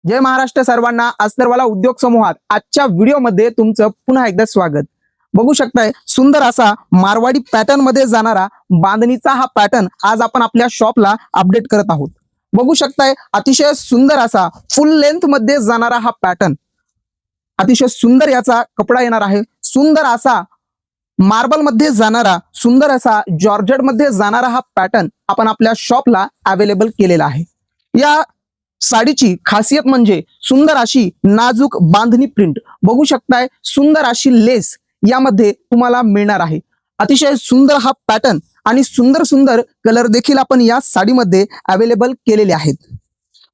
जय महाराष्ट्र सर्वांना. अस्तरवाला उद्योग समूहात आजच्या व्हिडिओमध्ये तुमचं पुन्हा एकदा स्वागत. बघू शकताय सुंदर असा मारवाडी पॅटर्न मध्ये जाणारा बांधणीचा हा पॅटर्न आज आपण आपल्या शॉपला अपडेट करत आहोत. बघू शकताय अतिशय सुंदर असा फुल लेंथ मध्ये जाणारा हा पॅटर्न, अतिशय सुंदर याचा कपडा येणार आहे. सुंदर असा मार्बल मध्ये जाणारा, सुंदर असा जॉर्जेट मध्ये जाणारा हा पॅटर्न आपण आपल्या शॉपला अवेलेबल केलेला आहे. या साडीची खासियत म्हणजे सुंदर अशी नाजूक बांधणी प्रिंट. बघू शकताय सुंदर अशी लेस यामध्ये तुम्हाला मिळणार आहे. अतिशय सुंदर हा पॅटर्न आणि सुंदर सुंदर कलर देखील आपण या साडीमध्ये अवेलेबल केलेले आहेत.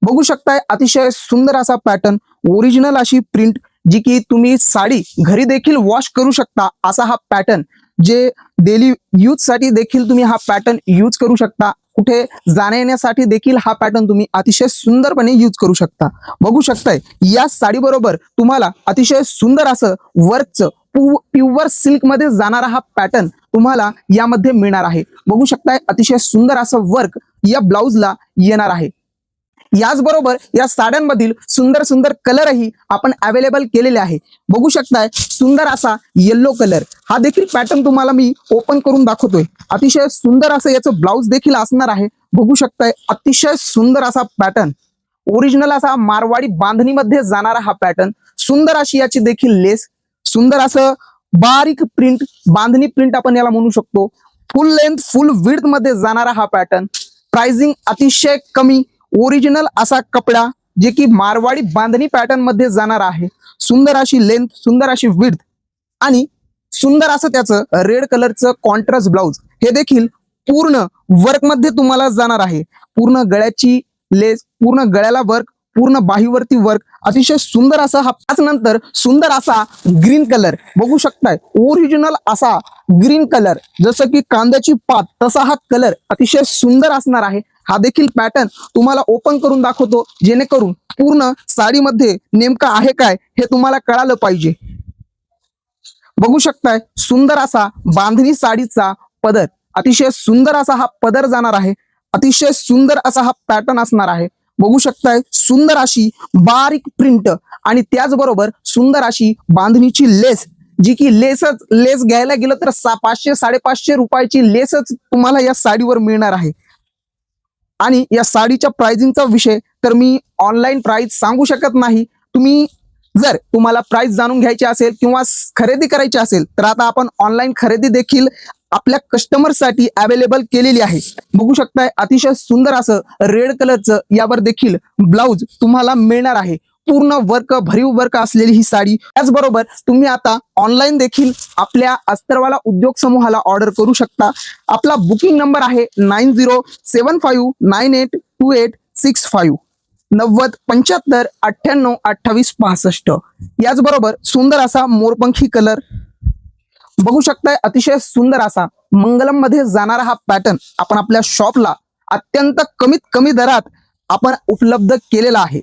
बघू शकताय अतिशय सुंदर असा पॅटर्न, ओरिजिनल अशी प्रिंट जी की तुम्ही साडी घरी देखील वॉश करू शकता असा हा पॅटर्न, जे डेली यूज साठी देखील तुम्ही हा पॅटर्न यूज करू शकता. कुठे जाण्या येण्यासाठी देखील हा पॅटर्न तुम्ही अतिशय सुंदरपणे यूज करू शकता. बघू शकताय या साडी बरोबर तुम्हाला अतिशय सुंदर असं वर्कचं प्युअर सिल्क मध्ये जाणारा हा पॅटर्न तुम्हाला यामध्ये मिळणार आहे. बघू शकताय अतिशय सुंदर असं वर्क या ब्लाउजला येणार आहे. याचबरोबर या साड्यांमधील सुंदर सुंदर कलरही आपण अवेलेबल केलेले आहे. बघू शकताय सुंदर असा येलो कलर, हा देखील पॅटर्न तुम्हाला मी ओपन करून दाखवतोय. अतिशय सुंदर असं याचं ब्लाउज देखील असणार आहे. बघू शकताय अतिशय सुंदर असा पॅटर्न, ओरिजिनल असा मारवाडी बांधणीमध्ये जाणारा हा पॅटर्न. सुंदर अशी याची देखील लेस, सुंदर असं बारीक प्रिंट, बांधणी प्रिंट आपण याला म्हणू शकतो. फुल लेंथ फुल विड्थ मध्ये जाणारा हा पॅटर्न. प्राइसिंग अतिशय कमी, ओरिजिनल असा कपडा जे की मारवाडी बांधणी पॅटर्न मध्ये जाणार आहे. सुंदर अशी लेंथ, सुंदर अशी विड्थ आणि सुंदर असं त्याचं रेड कलरचं कॉन्ट्रास्ट ब्लाउज, हे देखील पूर्ण वर्क मध्ये तुम्हाला जाणार आहे. पूर्ण गळ्याची लेस, पूर्ण गळ्याला वर्क, पूर्ण बाहीवरती वर्क, अतिशय सुंदर असा हा. त्यानंतर सुंदर असा ग्रीन कलर, बघू शकताय ओरिजिनल असा ग्रीन कलर, जसं की कांद्याची पात तसा हा कलर अतिशय सुंदर असणार आहे. हा देखील पॅटर्न तुम्हाला ओपन करून दाखवतो, जेणेकरून पूर्ण साडीमध्ये नेमका आहे काय हे तुम्हाला कळालं पाहिजे. बघू शकताय सुंदर असा बांधणी साडीचा पदर, अतिशय सुंदर असा हा पदर जाणार आहे. अतिशय सुंदर असा हा पॅटर्न असणार आहे. बघू शकताय सुंदर अशी बारीक प्रिंट आणि त्याचबरोबर सुंदर अशी बांधणीची लेस, जी की लेस घ्यायला गेलं तर 500-550 रुपयाची लेसच तुम्हाला या साडीवर मिळणार आहे. आणि या साडीच्या प्राइसिंगचा विषय तर मी ऑनलाईन प्राइस सांगू शकत नाही. जर तुम्हाला प्राइस जाणून घ्यायची असेल किंवा खरेदी करायची असेल तर आता आपण ऑनलाईन खरेदी देखील आपल्या कस्टमर साठी अवेलेबल केलेली आहे. बघू शकताय अतिशय सुंदर असं रेड कलरचं यावर देखील ब्लाउज तुम्हाला मिळणार आहे. पूर्ण वर्क, भरीव वर्क असलेली ही साडी. त्याचबरोबर तुम्ही आता ऑनलाईन देखील आपल्या अस्तरवाला उद्योग समूहाला ऑर्डर करू शकता. आपला बुकिंग नंबर आहे 9075982865 9075982865. याचबरोबर सुंदर असा मोरपंखी कलर, बघू शकताय अतिशय सुंदर असा मंगलम मध्ये जाणारा हा पॅटर्न आपण आपल्या शॉपला अत्यंत कमीत कमी दरात आपण उपलब्ध केलेला आहे.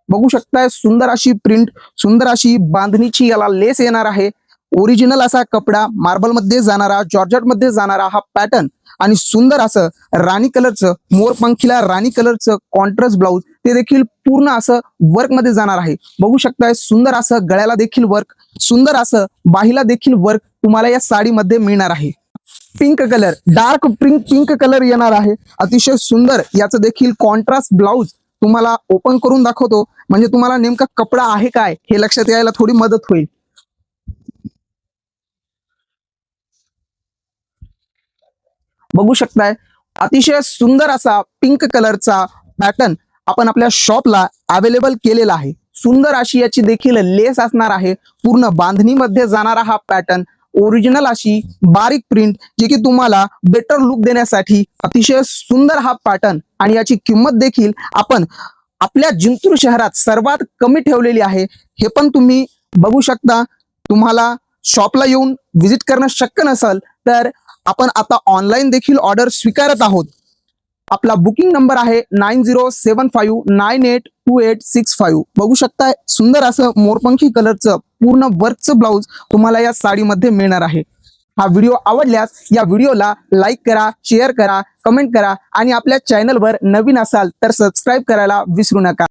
बघू शकताय सुंदर अशी प्रिंट, सुंदर अशी बांधणीची याला लेस येणार आहे. ओरिजिनल असा कपडा, मार्बल मध्ये जाणारा, जॉर्जेट मध्ये जाणारा हा पॅटर्न आणि सुंदर असं राणी कलरचं, मोरपंखीला राणी कलरचं कॉन्ट्रास्ट ब्लाउज, ते देखील पूर्ण असं वर्क मध्ये जाणार आहे. बघू शकताय सुंदर असं गळ्याला देखील वर्क, सुंदर असं बाहीला देखील वर्क तुम्हाला या साडीमध्ये मिळणार आहे. Pink colour, dark pink colour येणार आहे. अतिशय सुंदर याचं देखील कॉन्ट्रास्ट ब्लाउज तुम्हाला ओपन करून दाखवतो, म्हणजे तुम्हाला नेमका कपडा आहे काय हे लक्षात यायला थोडी मदत होईल. बघू शकताय अतिशय सुंदर असा पिंक कलरचा पॅटर्न आपण आपल्या शॉपला अवेलेबल केलेला आहे. सुंदर अशी याची देखील लेस असणार आहे. पूर्ण बांधणीमध्ये जाणारा हा पॅटर्न, ओरिजिनल अशी बारीक प्रिंट, जे की तुम्हाला बेटर लुक देण्यासाठी अतिशय सुंदर हा पॅटर्न. आणि याची किंमत देखील आपण आपल्या जिंतूर शहरात सर्वात कमी ठेवलेली आहे. हे पण तुम्ही बघू शकता. तुम्हाला शॉपला येऊन व्हिजिट करणं शक्य नसेल तर आपण आता ऑनलाईन देखील ऑर्डर स्वीकारत आहोत. आपला बुकिंग नंबर आहे 9075982865. बघू शकताय सुंदर असं मोरपंखी कलरचं पूर्ण वर्कचं ब्लाउज तुम्हाला या साडीमध्ये मिळणार आहे. हा व्हिडिओ आवडल्यास या व्हिडिओला लाईक करा, शेअर करा, कमेंट करा आणि आपल्या चॅनलवर नवीन असाल तर सबस्क्राईब करायला विसरू नका.